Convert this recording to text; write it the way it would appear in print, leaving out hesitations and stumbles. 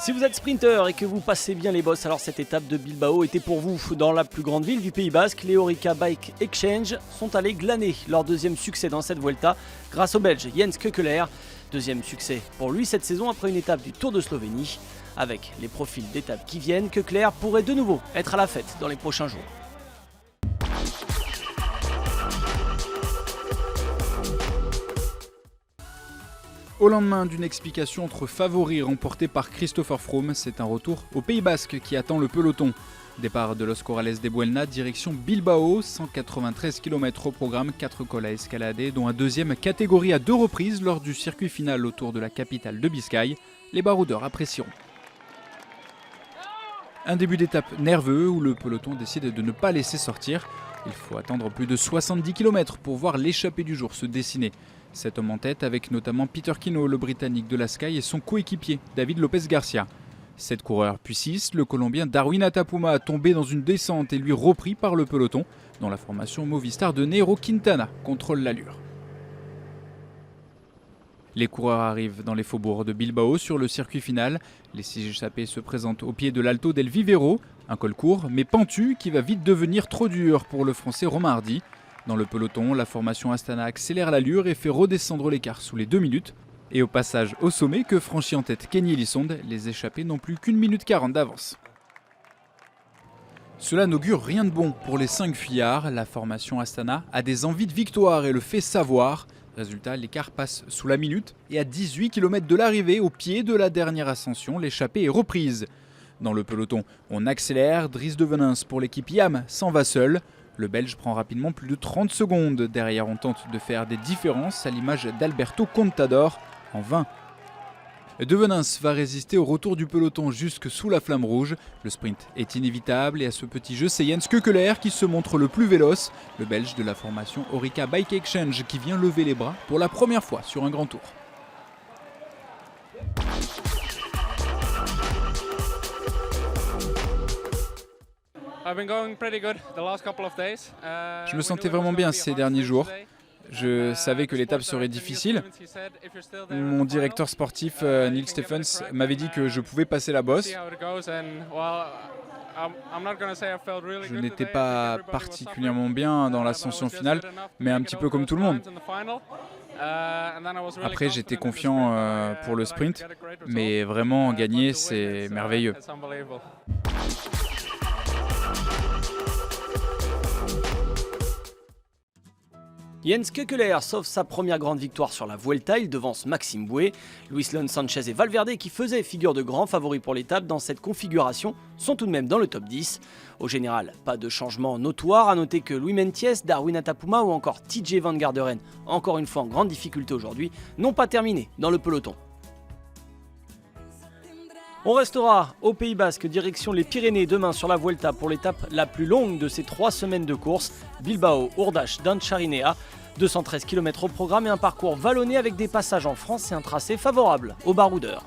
Si vous êtes sprinter et que vous passez bien les bosses, alors cette étape de Bilbao était pour vous. Dans la plus grande ville du Pays Basque, les Orica Bike Exchange sont allés glaner leur deuxième succès dans cette Vuelta grâce au Belge Jens Keukeler. Deuxième succès pour lui cette saison après une étape du Tour de Slovénie. Avec les profils d'étapes qui viennent, Keukeler pourrait de nouveau être à la fête dans les prochains jours. Au lendemain d'une explication entre favoris remportée par Christopher Froome, c'est un retour au Pays Basque qui attend le peloton. Départ de Los Corrales de Buelna, direction Bilbao, 193 km au programme, 4 cols à escalader, dont un deuxième catégorie à 2 reprises lors du circuit final autour de la capitale de Biscaye. Les baroudeurs apprécieront. Un début d'étape nerveux où le peloton décide de ne pas laisser sortir. Il faut attendre plus de 70 km pour voir l'échappée du jour se dessiner. 7 hommes en tête avec notamment Peter Kino, le Britannique de la Sky, et son coéquipier David Lopez Garcia. 7 coureurs puis 6, le Colombien Darwin Atapuma a tombé dans une descente et lui repris par le peloton, dont la formation Movistar de Nairo Quintana contrôle l'allure. Les coureurs arrivent dans les faubourgs de Bilbao sur le circuit final. Les 6 échappés se présentent au pied de l'Alto del Vivero, un col court mais pentu qui va vite devenir trop dur pour le Français Romain Hardy. Dans le peloton, la formation Astana accélère l'allure et fait redescendre l'écart sous les 2 minutes. Et au passage au sommet que franchit en tête Kenny Elissonde, les échappés n'ont plus qu'1 minute 40 d'avance. Cela n'augure rien de bon pour les 5 fuyards. La formation Astana a des envies de victoire et le fait savoir. Résultat, l'écart passe sous la minute et à 18 km de l'arrivée, au pied de la dernière ascension, l'échappée est reprise. Dans le peloton, on accélère. Dries de Venins pour l'équipe YAM s'en va seul. Le Belge prend rapidement plus de 30 secondes. Derrière, on tente de faire des différences à l'image d'Alberto Contador, en vain. De Venins va résister au retour du peloton jusque sous la flamme rouge. Le sprint est inévitable et à ce petit jeu, c'est Jens Keukeler qui se montre le plus véloce. Le Belge de la formation Orica Bike Exchange qui vient lever les bras pour la première fois sur un grand tour. Je me sentais vraiment bien ces derniers jours. Je savais que l'étape serait difficile. Mon directeur sportif, Neil Stephens, m'avait dit que je pouvais passer la bosse. Je n'étais pas particulièrement bien dans l'ascension finale, mais un petit peu comme tout le monde. Après, j'étais confiant pour le sprint, mais vraiment gagner, c'est merveilleux. Jens Keukeler sauve sa première grande victoire sur la Vuelta, il devance Maxime Bouet. Luis León Sanchez et Valverde, qui faisaient figure de grands favoris pour l'étape dans cette configuration, sont tout de même dans le top 10. Au général, pas de changement notoire, à noter que Louis Mentiès, Darwin Atapuma ou encore TJ Van Garderen, encore une fois en grande difficulté aujourd'hui, n'ont pas terminé dans le peloton. On restera au Pays Basque, direction les Pyrénées demain sur la Vuelta pour l'étape la plus longue de ces 3 semaines de course. Bilbao, Urdache, Dancharinea, 213 km au programme et un parcours vallonné avec des passages en France et un tracé favorable aux baroudeurs.